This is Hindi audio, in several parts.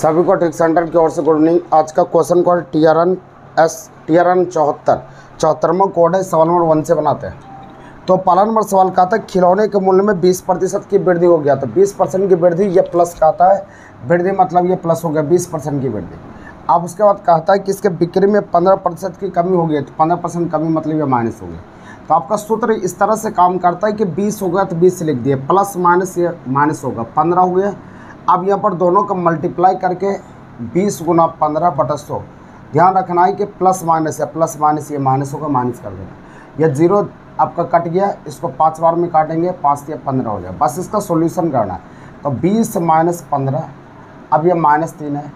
सभी को टेक सेंटर की ओर से गुड इवनिंग। आज का क्वेश्चन कोड TRN 74वां कोड है। सवाल नंबर 1 से बनाते हैं। तो पहला नंबर सवाल कहता है खिलौने के मूल्य में 20% की वृद्धि हो गया। तो 20% की वृद्धि ये प्लस कहता है, वृद्धि मतलब ये प्लस हो गया 20% की वृद्धि। अब उसके बाद कहता है कि इसके बिक्री में 15% की कमी हो गई। तो 15% कमी मतलब ये माइनस हो गया। तो आपका सूत्र इस तरह से काम करता है कि 20 हो गया तो 20 से लिख दिए, प्लस माइनस ये माइनस होगा, 15 हो गया। अब यहाँ पर दोनों का मल्टीप्लाई करके 20 गुना 15/100। ध्यान रखना है कि प्लस माइनस है, प्लस माइनस ये माइनस होगा, माइनस कर देना। यह 0 आपका कट गया, इसको 5 बार में काटेंगे, 5 या 15 हो जाए। बस इसका सॉल्यूशन करना है। तो 20 माइनस 15, अब ये -3 है।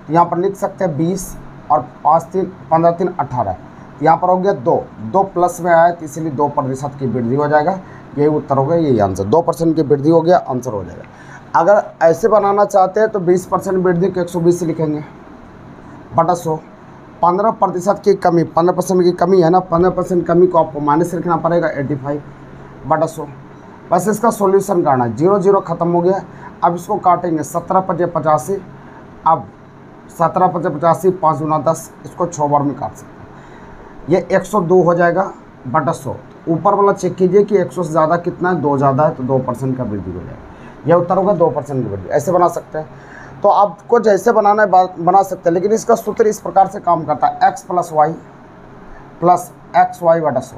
तो यहाँ पर लिख सकते हैं 20 और 15 3 18। यहाँ पर हो गया 2 प्लस में आया, तो इसलिए 2% की वृद्धि हो जाएगा। यही उत्तर हो गया, यही आंसर। 2% की वृद्धि हो गया, आंसर हो जाएगा। अगर ऐसे बनाना चाहते हैं तो 20% वृद्धि को 120 लिखेंगे बटा 100। 15% की कमी, 15% की कमी है ना, 15% कमी को आपको माइनस लिखना पड़ेगा, 85 बटा 100। बस इसका सॉल्यूशन करना है। 0 0 खत्म हो गया। अब इसको काटेंगे, 17 × 85। अब 17 × 85, 5 × 10, इसको 6 बार में काट सकते हैं। ये 102 हो जाएगा बटा 100। ऊपर वाला चेक कीजिए कि 100 से ज़्यादा कितना है, 2 ज़्यादा है, तो 2% का वृद्धि हो जाएगा। यह उत्तर होगा 2% की वृद्धि। ऐसे बना सकते हैं। तो आपको जैसे बनाना है बना सकते हैं, लेकिन इसका सूत्र इस प्रकार से काम करता है, x + y + xy बटा 100।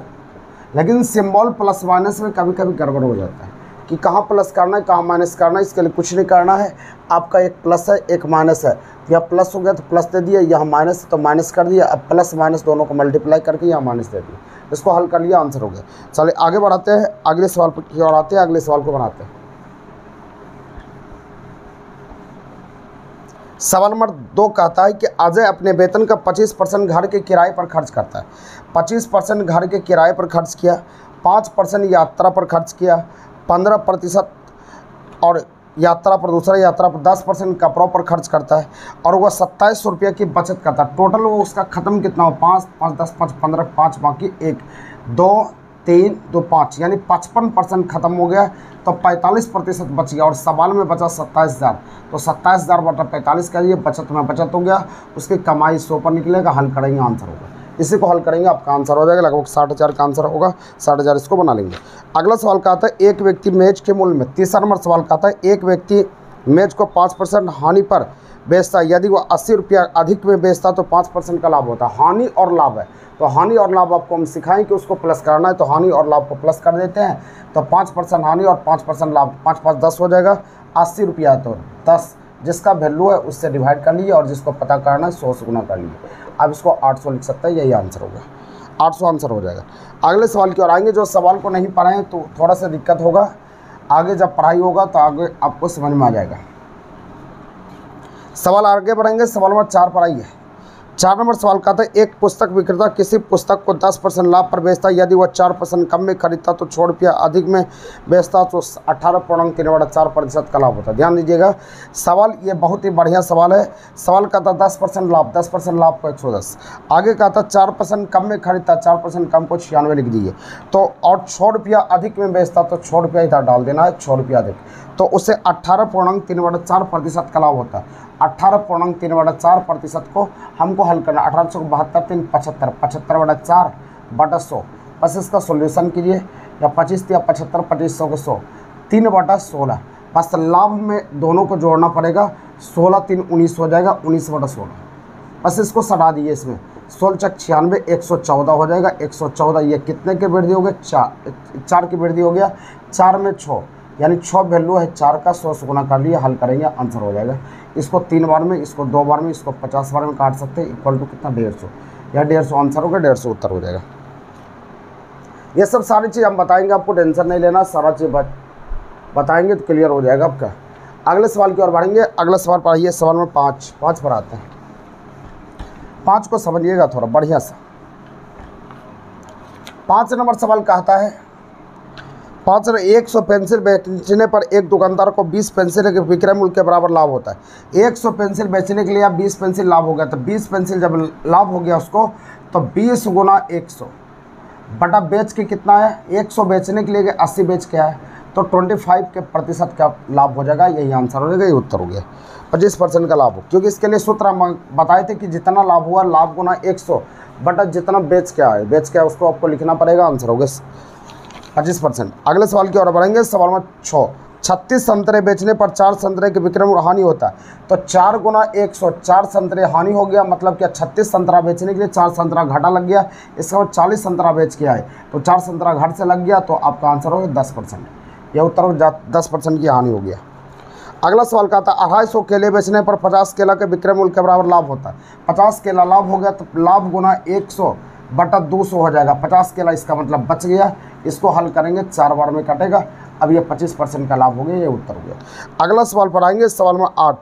लेकिन सिंबल प्लस माइनस में कभी कभी गड़बड़ हो जाता है कि कहाँ प्लस करना है कहाँ माइनस करना है। इसके लिए कुछ नहीं करना है। आपका एक प्लस है एक माइनस है, तो यहाँ प्लस हो गया तो प्लस दे दिया, यहाँ माइनस है तो माइनस कर दिया। अब प्लस माइनस दोनों को मल्टीप्लाई करके यहाँ माइनस दे दिया। इसको हल कर लिया, आंसर हो गया। चलिए आगे बढ़ाते हैं, अगले सवाल की ओर आते हैं, अगले सवाल को बनाते हैं। सवाल नंबर 2 कहता है कि अजय अपने वेतन का 25% घर के किराए पर खर्च करता है। 25% घर के किराए पर खर्च किया, 5% यात्रा पर खर्च किया, 15% और यात्रा पर, दूसरा यात्रा पर 10% कपड़ों पर खर्च करता है, और वह 2700 रुपये की बचत करता है। टोटल वो उसका ख़त्म कितना हो, 5 5 10 5 15, 5 बाकी 1 2 3 2 5, यानी 55% खत्म हो गया। तो 45% बच गया और सवाल में बचा 27,000। तो 27,000 बटा 45 का ये बचत में बचत हो गया। उसकी कमाई 100 पर निकलेगा। हल करेंगे, आंसर होगा। इसी को हल करेंगे, आपका आंसर हो जाएगा लगभग 60,000 का आंसर होगा। 60,000 इसको बना लेंगे। अगला सवाल कहता है एक व्यक्ति मेज के मूल्य में, तीसरा नंबर सवाल कहता है एक व्यक्ति मेज को 5% हानि पर बेचता है। यदि वो 80 रुपया अधिक में बेचता तो 5% का लाभ होता है। हानि और लाभ है, तो हानि और लाभ आपको हम सिखाएं कि उसको प्लस करना है। तो हानि और लाभ को प्लस कर देते हैं। तो 5% हानि और 5% लाभ, 5 5 10 हो जाएगा। 80 रुपया तो 10 जिसका वैल्यू है उससे डिवाइड कर लीजिए, और जिसको पता करना है 100 से गुना कर लीजिए। अब इसको 800 लिख सकते हैं, यही आंसर होगा। 800 आंसर हो जाएगा। अगले सवाल की ओर आएंगे। जो सवाल को नहीं पढ़े हैं तो थोड़ा सा दिक्कत होगा, आगे जब पढ़ाई होगा तो आगे आपको समझ में आ जाएगा। सवाल आगे बढ़ेंगे। सवाल नंबर 4 पर आइए। 4 नंबर सवाल कहता है एक पुस्तक विक्रेता किसी पुस्तक को 10% लाभ पर बेचता है। यदि वह 4% कम में खरीदता तो 6 रुपया अधिक में बेचता तो 18.34% का लाभ होता है। ध्यान दीजिएगा, सवाल ये बहुत ही बढ़िया सवाल है। सवाल कहता 10% लाभ, 10% लाभ को 110। आगे कहता 4% कम में खरीदता, 4% कम को 96 लिख दीजिए। तो और 6 रुपया अधिक में बेचता तो 6 रुपया इधर डाल देना है, 6 रुपया अधिक, तो उससे 18.34% का लाभ होता है। 18.34% को हमको हल करना। 1872 3 75, 75/4 बटा 100। बस इसका सॉल्यूशन कीजिए, या 25 या 75, 2500 को 100, 3/16। बस लाभ में दोनों को जोड़ना पड़ेगा। 16 3 19 हो जाएगा, 19/16। बस इसको सटा दीजिए। इसमें 16 × 96, 114 हो जाएगा। 114 ये कितने के वृद्धि हो गए, 4 की वृद्धि हो गया। 4 में 6, यानी 6 वैल्यू है 4 का, 100 से गुना कर लिया। हल करेंगे, आंसर हो जाएगा। इसको 3 बार में, इसको 2 बार में, इसको 50 बार में काट सकते हैं। इक्वल टू कितना, 150। या 150 आंसर होगा, 150 उत्तर हो जाएगा। ये सब सारी चीज़ हम बताएंगे, आपको टेंशन नहीं लेना। सारा चीज़ बताएंगे तो क्लियर हो जाएगा आपका। अगले सवाल की ओर बढ़ेंगे। अगला सवाल पढ़िए, सवाल नंबर 5 पर आते हैं। 5 को समझिएगा थोड़ा बढ़िया सा। 5 नंबर सवाल कहता है 100 पेंसिल बेचने पर एक दुकानदार को 20 पेंसिल के विक्रय मूल्य के बराबर लाभ होता है। 100 पेंसिल बेचने के लिए 20 पेंसिल लाभ हो गया। तो 20 पेंसिल जब लाभ हो गया उसको, तो 20 गुना 100 बटा बेच के कितना है, 100 बेचने के लिए 80 बेच के आया, तो 25 के प्रतिशत का लाभ हो जाएगा। यही आंसर हो जाएगा, ये उत्तर हो गया। 25% का लाभ हो, क्योंकि इसके लिए सूत्र हम बताए थे कि जितना लाभ हुआ लाभ गुना 100 बटा जितना बेच के आए, बेच के आए उसको आपको लिखना पड़ेगा। आंसर हो गया 25%। अगले सवाल की ओर बढ़ेंगे। सवाल नंबर 6, 36 संतरे बेचने पर 4 संतरे के विक्रय मूल्य हानि होता है। तो 4 गुना 100, 4 संतरे हानि हो गया, मतलब क्या 36 संतरा बेचने के लिए 4 संतरा घाटा लग गया। इसका मतलब 40 संतरा बेच के आए तो 4 संतरा घाट से लग गया, तो आपका आंसर होगा 10%। यह उत्तर हो 10% की हानि हो गया। अगला सवाल का था 250 केले बेचने पर 50 केला के विक्रय मूल्य के बराबर लाभ होता है। 50 केला लाभ हो गया, तो लाभ गुना 100 बटा 200 हो जाएगा। 50 केला इसका मतलब बच गया, इसको हल करेंगे 4 बार में कटेगा। अब ये 25% का लाभ हो गया, ये उत्तर हो गया। अगला सवाल पर आएंगे। सवाल नंबर 8,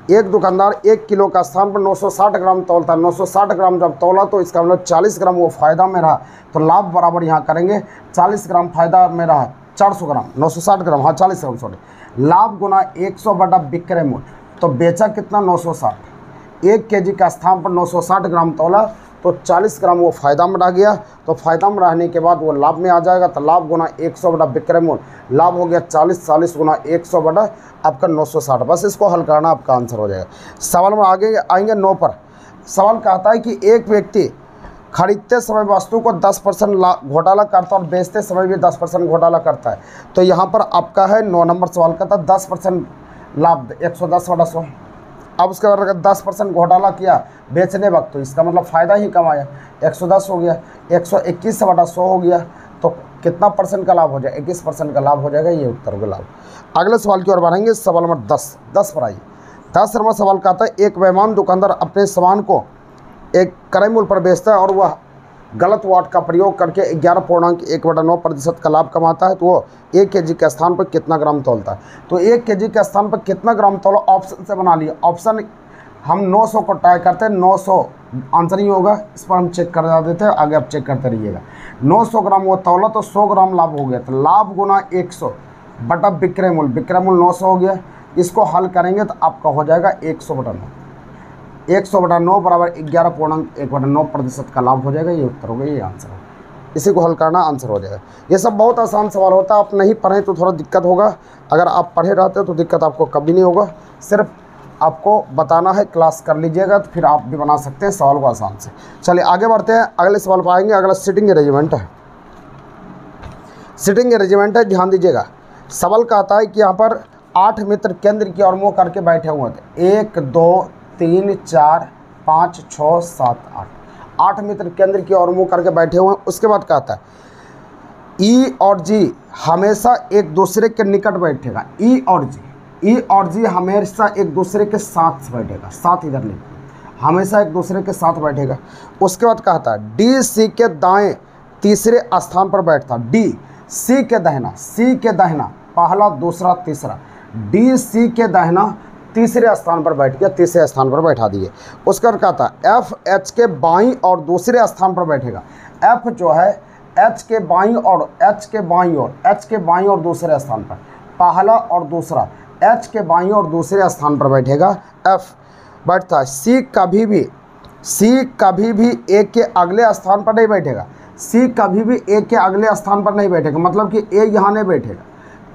एक दुकानदार 1 किलो का स्थान पर 960 ग्राम तौलता है। 960 ग्राम जब तौला तो इसका मतलब 40 ग्राम वो फायदा में रहा, तो लाभ बराबर यहाँ करेंगे 40 ग्राम फायदा में रहा, 400 ग्राम 960 ग्राम, हाँ 40 ग्राम सॉरी, लाभ गुना 100 बटा विक्रय मूल्य। तो बेचा कितना 960, 1 केजी का स्थान पर 960 ग्राम तौला तो 40 ग्राम वो फायदा में रह गया, तो फायदा में रहने के बाद वो लाभ में आ जाएगा। तो लाभ गुना 100 बटा विक्रय मूल्य, लाभ हो गया 40 गुना 100 बटा आपका 960। बस इसको हल करना, आपका आंसर हो जाएगा। सवाल में आगे आएंगे 9 पर। सवाल कहता है कि एक व्यक्ति खरीदते समय वस्तु को 10% घोटाला करता है और बेचते समय भी 10% घोटाला करता है। तो यहाँ पर आपका है 9 नंबर सवाल का था 10% लाभ 110 बटा 100। अब उसके बाद अगर 10% घोटाला किया बेचने वक्त, तो इसका मतलब फ़ायदा ही कमाया, 110 हो गया, 121 बटा 100 हो गया, तो कितना परसेंट का लाभ हो जाएगा, 21% का लाभ हो जाएगा। ये उत्तर होगा लाभ। अगले सवाल की ओर बढ़ेंगे। सवाल नंबर 10 पर आइए। 10 नंबर सवाल का आता है एक बेईमान दुकानदार अपने सामान को एक क्रय मूल्य पर बेचता है और वह गलत वाट का प्रयोग करके 11.1/9% का लाभ कमाता है। तो वो 1 केजी के स्थान पर कितना ग्राम तौलता है। तो 1 केजी के स्थान पर कितना ग्राम तौला, ऑप्शन से बना लिया। ऑप्शन हम 900 को ट्राई करते हैं, 900 आंसर ही होगा, इस पर हम चेक कर देते हैं, आगे आप चेक करते रहिएगा। 900 ग्राम वो तौला तो 100 ग्राम लाभ हो गया, तो लाभ गुना 100 बटा विक्रय मूल्य, विक्रय मूल्य 900 हो गया। इसको हल करेंगे तो आपका हो जाएगा 100 बटा 9, 100 बटा 9 बराबर 11.1/9% का लाभ हो जाएगा। ये उत्तर हो गया, ये आंसर है। इसी को हल करना, आंसर हो जाएगा। ये सब बहुत आसान सवाल होता है, आप नहीं पढ़ें तो थोड़ा दिक्कत होगा, अगर आप पढ़े रहते तो दिक्कत आपको कभी नहीं होगा। सिर्फ आपको बताना है, क्लास कर लीजिएगा तो फिर आप भी बना सकते हैं सवाल को आसान से। चलिए आगे बढ़ते हैं, अगले सवाल पर आएंगे। अगला सिटिंग अरेंजमेंट है, सिटिंग अरेंजमेंट है, ध्यान दीजिएगा। सवाल का आता है कि यहाँ पर 8 मित्र केंद्र की ओर मुँह करके बैठे हुए थे। 1 2 3 4 5 6 7 8 मित्र केंद्र की ओर मुँह करके बैठे हुए हैं। उसके बाद कहता है ई और जी हमेशा एक दूसरे के निकट बैठेगा। ई और जी हमेशा एक दूसरे के साथ बैठेगा, साथ इधर लिख, हमेशा एक दूसरे के साथ बैठेगा। उसके बाद कहता है डी सी के दाएं तीसरे स्थान पर बैठता। डी सी के दाहिना पहला दूसरा तीसरा, डी सी के दाहिना तीसरे स्थान पर बैठ गया, तीसरे स्थान पर बैठा दिए। उसके बाद कहता है एफ एच के बाईं और दूसरे स्थान पर बैठेगा। एफ जो है एच के बाईं और दूसरे स्थान पर, पहला और दूसरा, एच के बाईं और दूसरे स्थान पर बैठेगा, एफ बैठता है। सी कभी भी ए के अगले स्थान पर नहीं बैठेगा। सी कभी भी ए के अगले स्थान पर नहीं बैठेगा, मतलब कि ए यहाँ नहीं बैठेगा,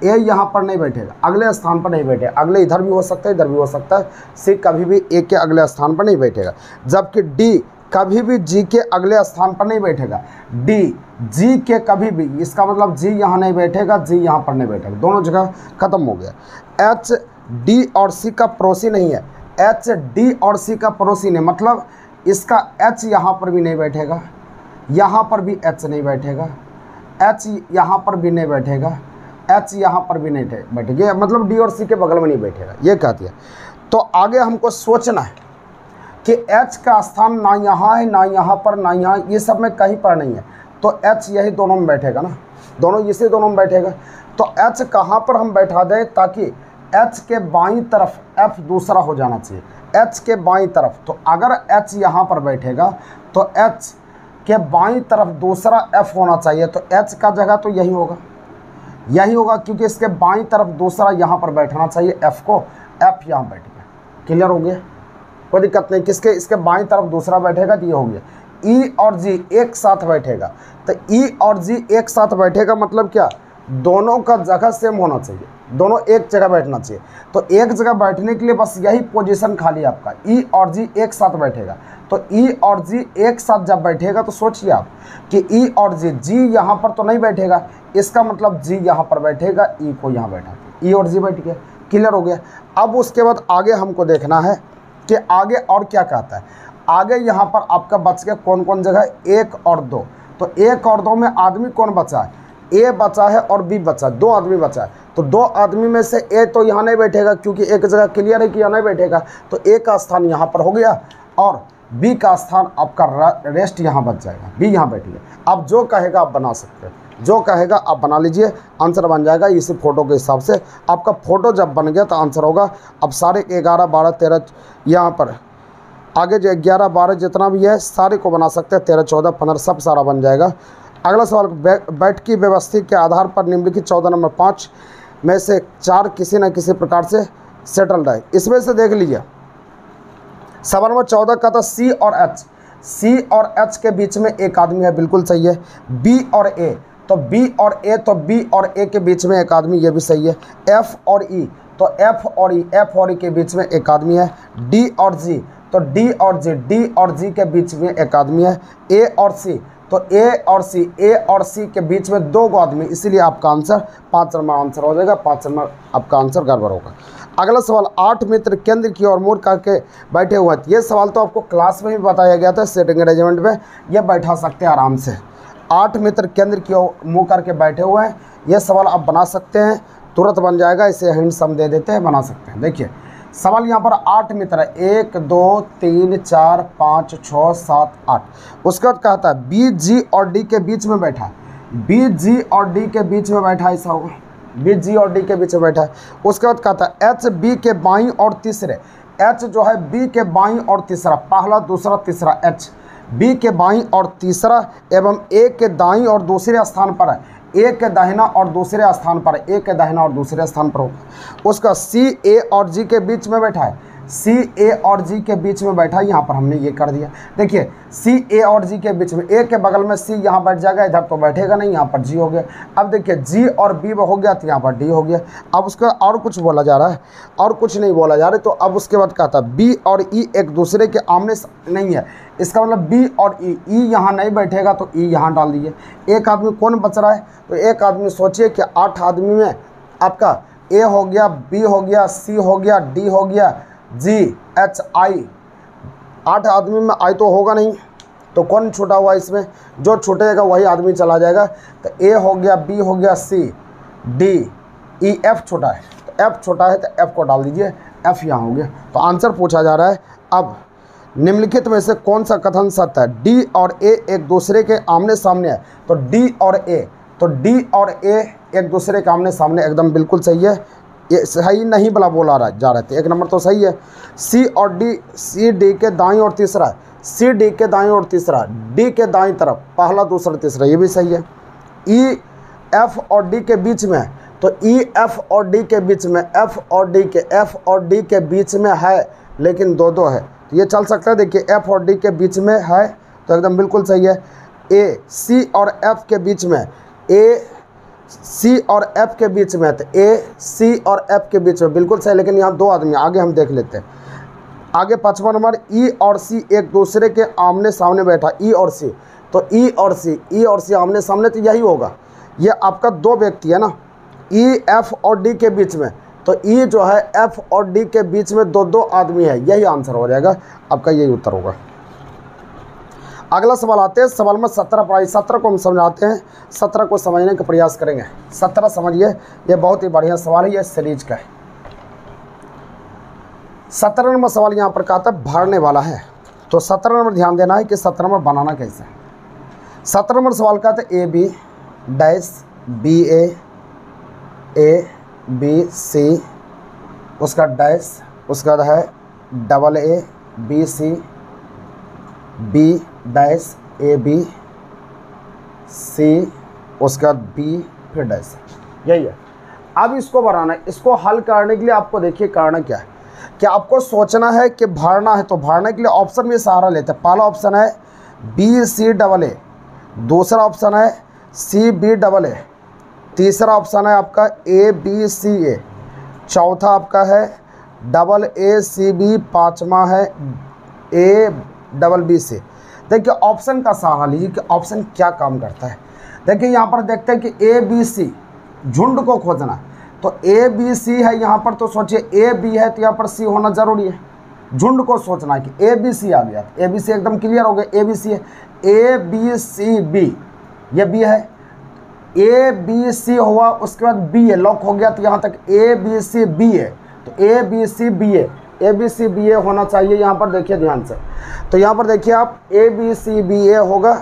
ए यहाँ पर नहीं बैठेगा, अगले स्थान पर नहीं बैठेगा। अगले इधर भी हो सकता है, इधर भी हो सकता है। सी कभी भी ए के अगले स्थान पर नहीं बैठेगा। जबकि डी कभी भी जी के अगले स्थान पर नहीं बैठेगा। डी जी के कभी भी, इसका मतलब जी यहाँ नहीं बैठेगा, जी यहाँ पर नहीं बैठेगा, दोनों जगह खत्म हो गया। एच डी और सी का पड़ोसी नहीं है। एच डी और सी का पड़ोसी नहीं, मतलब इसका एच यहाँ पर भी नहीं बैठेगा, यहाँ पर भी एच नहीं बैठेगा, एच यहाँ पर भी नहीं बैठेगा, एच यहाँ पर भी नहीं बैठेगा, मतलब डी और सी के बगल में नहीं बैठेगा, ये कहती है। तो आगे हमको सोचना है कि एच का स्थान ना यहाँ है, ना यहाँ पर, ना यहाँ, ये सब में कहीं पर नहीं है, तो एच यही दोनों में बैठेगा ना, दोनों इसी दोनों में बैठेगा। तो एच कहाँ पर हम बैठा दें ताकि एच के बाईं तरफ एफ दूसरा हो जाना चाहिए, एच के बाईं तरफ। तो अगर एच यहाँ पर बैठेगा तो एच के बाईं तरफ दूसरा एफ होना चाहिए, तो एच का जगह तो यही होगा, क्योंकि इसके बाईं तरफ दूसरा यहाँ पर बैठना चाहिए एफ को, एफ यहाँ बैठ गया। क्लियर हो गया, कोई दिक्कत नहीं। किसके, इसके बाईं तरफ दूसरा बैठेगा तो ये हो गया। ई और जी एक साथ बैठेगा, तो ई और जी एक साथ बैठेगा मतलब क्या, दोनों का जगह सेम होना चाहिए, दोनों एक जगह बैठना चाहिए। तो एक जगह बैठने के लिए बस यही पोजीशन खाली आपका, ई और जी एक साथ बैठेगा। तो ई और जी एक साथ जब बैठेगा तो सोचिए आप कि ई और जी यहाँ पर तो नहीं बैठेगा, इसका मतलब जी यहाँ पर बैठेगा, ई को यहाँ बैठा, ई और जी बैठ गया। क्लियर हो गया। अब उसके बाद आगे हमको देखना है कि आगे और क्या कहता है। आगे यहाँ पर आपका बच गया कौन कौन जगह, 1 और 2। तो 1 और 2 में आदमी कौन बचा है, ए बचा है और बी बचा है, 2 आदमी बचा है। तो 2 आदमी में से ए तो यहाँ नहीं बैठेगा क्योंकि एक जगह क्लियर है कि यहाँ नहीं बैठेगा, तो ए का स्थान यहाँ पर हो गया और बी का स्थान आपका रेस्ट यहाँ बच जाएगा, बी यहाँ बैठिए। अब जो कहेगा आप बना सकते हैं, जो कहेगा आप बना लीजिए, आंसर बन जाएगा इसी फोटो के हिसाब से। आपका फोटो जब बन गया तो आंसर होगा। अब सारे 11 12 13 यहाँ पर आगे जो 11 12 जितना भी है सारे को बना सकते हैं, 13 14 15 सब सारा बन जाएगा। अगला सवाल, बैठ की व्यवस्था के आधार पर निम्नलिखित 14 नंबर 5 में से 4 किसी न किसी प्रकार से सेटल्ड है। इसमें से देख लीजिए सवाल नंबर 14 का था सी और एच, सी और एच के बीच में एक आदमी है, बिल्कुल सही है। बी और ए, तो बी और ए, तो बी और ए के बीच में एक आदमी, ये भी सही है। एफ और ई, तो एफ और ई, एफ और ई के बीच में एक आदमी है। डी और जी, तो डी और जी, डी और जी के बीच में एक आदमी है। ए और सी, तो ए और सी, ए और सी के बीच में 2 आदमी, इसीलिए आपका आंसर 5 नंबर आंसर हो जाएगा। 5 नंबर आपका आंसर गड़बड़ होगा। अगला सवाल, 8 मित्र केंद्र की ओर मुड़ करके बैठे हुए हैं। ये सवाल तो आपको क्लास में भी बताया गया था, सिटिंग अरेंजमेंट में, ये बैठा सकते हैं आराम से। 8 मित्र केंद्र की ओर मुँह करके बैठे हुए हैं, ये सवाल आप बना सकते हैं, तुरंत बन जाएगा। इसे हिंट्स हम दे देते हैं, बना सकते हैं। देखिए सवाल यहाँ पर 8 मित्र है, 1 2 3 4 5 6 7 8। उसके बाद कहता है बी जी और डी के बीच में बैठा है, बी जी और डी के बीच में बैठा, ऐसा होगा, बी जी और डी के बीच में बैठा है। उसके बाद कहता है एच बी के बाईं और तीसरे, एच जो है बी के बाईं और तीसरा, पहला दूसरा तीसरा, एच बी के बाईं और तीसरा एवं ए के दाईं और दूसरे स्थान पर है, ए के दाहिना और दूसरे स्थान पर, ए के दाहिना और दूसरे स्थान पर होगा। उसका सी ए और जी के बीच में बैठा है, सी ए और जी के बीच में बैठा है, यहाँ पर हमने ये कर दिया। देखिए सी ए और जी के बीच में, ए के बगल में सी यहाँ बैठ जाएगा, इधर तो बैठेगा नहीं, यहाँ पर जी हो गया। अब देखिए जी और बी हो गया तो यहाँ पर डी हो गया। अब उसके बाद और कुछ बोला जा रहा है, और कुछ नहीं बोला जा रहा है। तो अब उसके बाद कहा था बी और ई एक दूसरे के आमने नहीं है, इसका मतलब बी और ई, यहाँ नहीं बैठेगा तो ई यहाँ डाल दीजिए। एक आदमी कौन बच रहा है, तो एक आदमी सोचिए कि 8 आदमी में आपका ए हो गया, बी हो गया, सी हो गया, डी हो गया, जी एच आई, 8 आदमी में आई तो होगा नहीं, तो कौन छूटा हुआ इसमें, जो छूटेगा वही आदमी चला जाएगा। तो ए हो गया, बी हो गया, सी डी ई, एफ छोटा है, तो एफ छोटा है तो एफ को डाल दीजिए, एफ यहाँ हो गया। तो आंसर पूछा जा रहा है अब निम्नलिखित में से कौन सा कथन सत्य है। डी और ए एक दूसरे के आमने सामने है, तो डी और ए, तो डी और ए एक दूसरे के आमने सामने, एकदम बिल्कुल सही है। ये सही नहीं बोला जा रहे थे, 1 नंबर तो सही है। सी और डी, सी डी के दाईं और तीसरा, सी डी के दाईं और तीसरा, डी के दाईं तरफ पहला दूसरा तीसरा, ये भी सही है। ई एफ और डी के बीच में, तो ई एफ और डी के बीच में, एफ और डी के, एफ और डी के बीच में है लेकिन 2 है, तो ये चल सकता है। देखिए एफ और डी के बीच में है तो एकदम बिल्कुल सही है। ए सी और एफ के बीच में, ए सी और एफ के बीच में, तो ए सी और एफ के बीच में बिल्कुल सही, लेकिन यहाँ 2 आदमी, आगे हम देख लेते हैं। आगे 5वां नंबर, ई और सी एक दूसरे के आमने सामने बैठा, ई और सी, तो ई और सी, ई और सी आमने सामने, तो यही होगा। ये आपका 2 व्यक्ति है ना, ई एफ और डी के बीच में, तो ई जो है एफ और डी के बीच में 2 आदमी है, यही आंसर हो जाएगा आपका, यही उत्तर होगा। अगला सवाल आते हैं सवाल में 17 पर, 17 को हम समझाते हैं, 17 को समझने का प्रयास करेंगे। 17 समझिए, ये बहुत ही बढ़िया सवाल है, ये सीरीज का है। 17 नंबर सवाल यहाँ पर कहा था भरने वाला है, तो 17 नंबर ध्यान देना है कि 17 नंबर बनाना कैसे है। 17 नंबर सवाल कहा था A B dash B A B C, उसका डैश, उसका है double A B C, B dash A B C, उसका बी फिर डैश, यही है। अब इसको बनाना है, इसको हल करने के लिए आपको देखिए करना क्या है, कि आपको सोचना है कि भरना है, तो भरने के लिए ऑप्शन में सहारा लेते हैं। पहला ऑप्शन है बी सी डबल ए, दूसरा ऑप्शन है सी बी डबल ए, तीसरा ऑप्शन है आपका ए बी सी ए, चौथा आपका है डबल ए सी बी, पाँचवा है ए डबल बी सी। देखिए ऑप्शन का सहारा लीजिए कि ऑप्शन क्या काम करता है। देखिए यहाँ पर देखते हैं कि ए बी सी झुंड को खोजना है, तो ए बी सी है यहाँ पर, तो सोचिए ए बी है तो यहाँ पर सी होना जरूरी है। झुंड को सोचना है कि ए बी सी आ गया, ए बी सी एकदम क्लियर हो गया, ए बी सी है, ए बी सी बी, ये बी है, ए बी सी हुआ, उसके बाद बी है, लॉक हो गया, तो यहाँ तक ए बी सी बी है, तो A B C B A, A B C B A होना चाहिए। यहाँ पर देखिए ध्यान से, तो यहाँ पर देखिए आप ए बी सी बी ए होगा,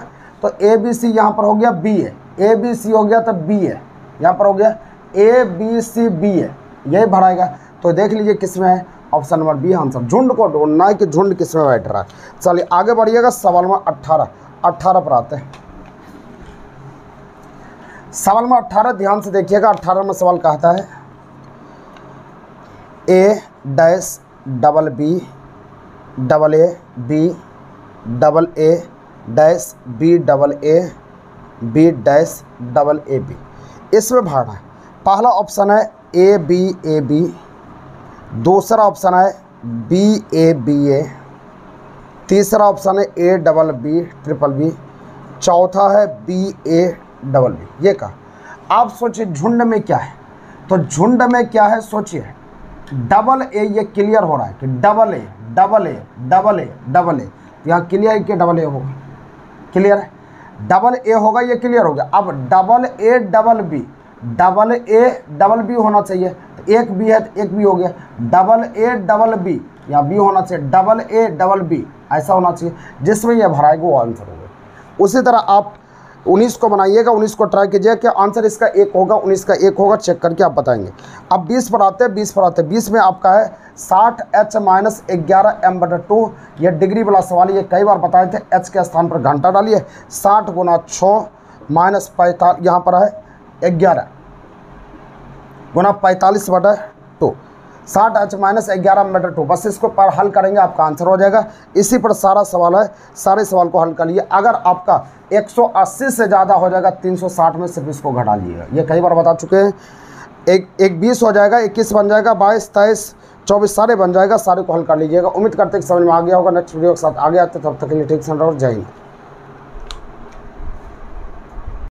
तो ए बी सी यहाँ पर हो गया बी है, ए बी सी हो गया तो बी है, यहाँ पर हो गया ए बी सी बी है, यही भराएगा। तो देख लीजिए किसमें है, ऑप्शन नंबर बी आंसर। झुंड को ढूंढना है कि झुंड किसमें बैठ रहा है। चलिए आगे बढ़िएगा, सवाल नंबर 18 पर आते हैं। सवाल नंबर 18 ध्यान से देखिएगा। 18 में सवाल कहता है A dash double B double A B double A dash B double A B dash double A B, इसमें भरना है। पहला ऑप्शन है ए बी, दूसरा ऑप्शन है बी ए, तीसरा ऑप्शन है A double B triple B, चौथा है बी ए डबल बी। ये कहा, आप सोचिए झुंड में क्या है, तो झुंड में क्या है सोचिए, डबल ए, ये क्लियर हो रहा है कि double A double A double A double A, यहाँ क्लियर है कि डबल ए होगा, क्लियर है, डबल ए होगा, ये क्लियर हो गया। अब double A double B, double A double B होना चाहिए, तो एक बी है तो एक बी हो गया, डबल ए डबल बी, यहाँ बी होना चाहिए, डबल ए डबल बी ऐसा होना चाहिए, जिसमें यह भराएगा वो आंसर होगा। उसी तरह आप 19 को बनाइएगा, 19 को ट्राई कीजिए कि आंसर इसका एक होगा, 19 का एक होगा, चेक करके आप बताएंगे। अब 20 पर आते हैं, 20 में आपका है 60h-11m/2, ये डिग्री वाला सवाल, ये कई बार बताए थे, h के स्थान पर घंटा डालिए, 60 गुना 6 माइनस 45, यहाँ पर है 11 गुना 45/2, 60h-11m/2, बस इसको पर हल करेंगे आपका आंसर हो जाएगा। इसी पर सारा सवाल है, सारे सवाल को हल कर लिए। अगर आपका 180 से ज़्यादा हो जाएगा 360 में, सिर्फ इसको घटा लीजिएगा, ये कई बार बता चुके हैं। एक 20 हो जाएगा, 21 बन जाएगा, 22, 23, 24 सारे बन जाएगा, सारे को हल कर लीजिएगा। उम्मीद करते हैं कि समझ में आ गया होगा। नेक्स्ट वीडियो के साथ आगे आते, तब तक के लिए ठीक से रहो, जय हिंद।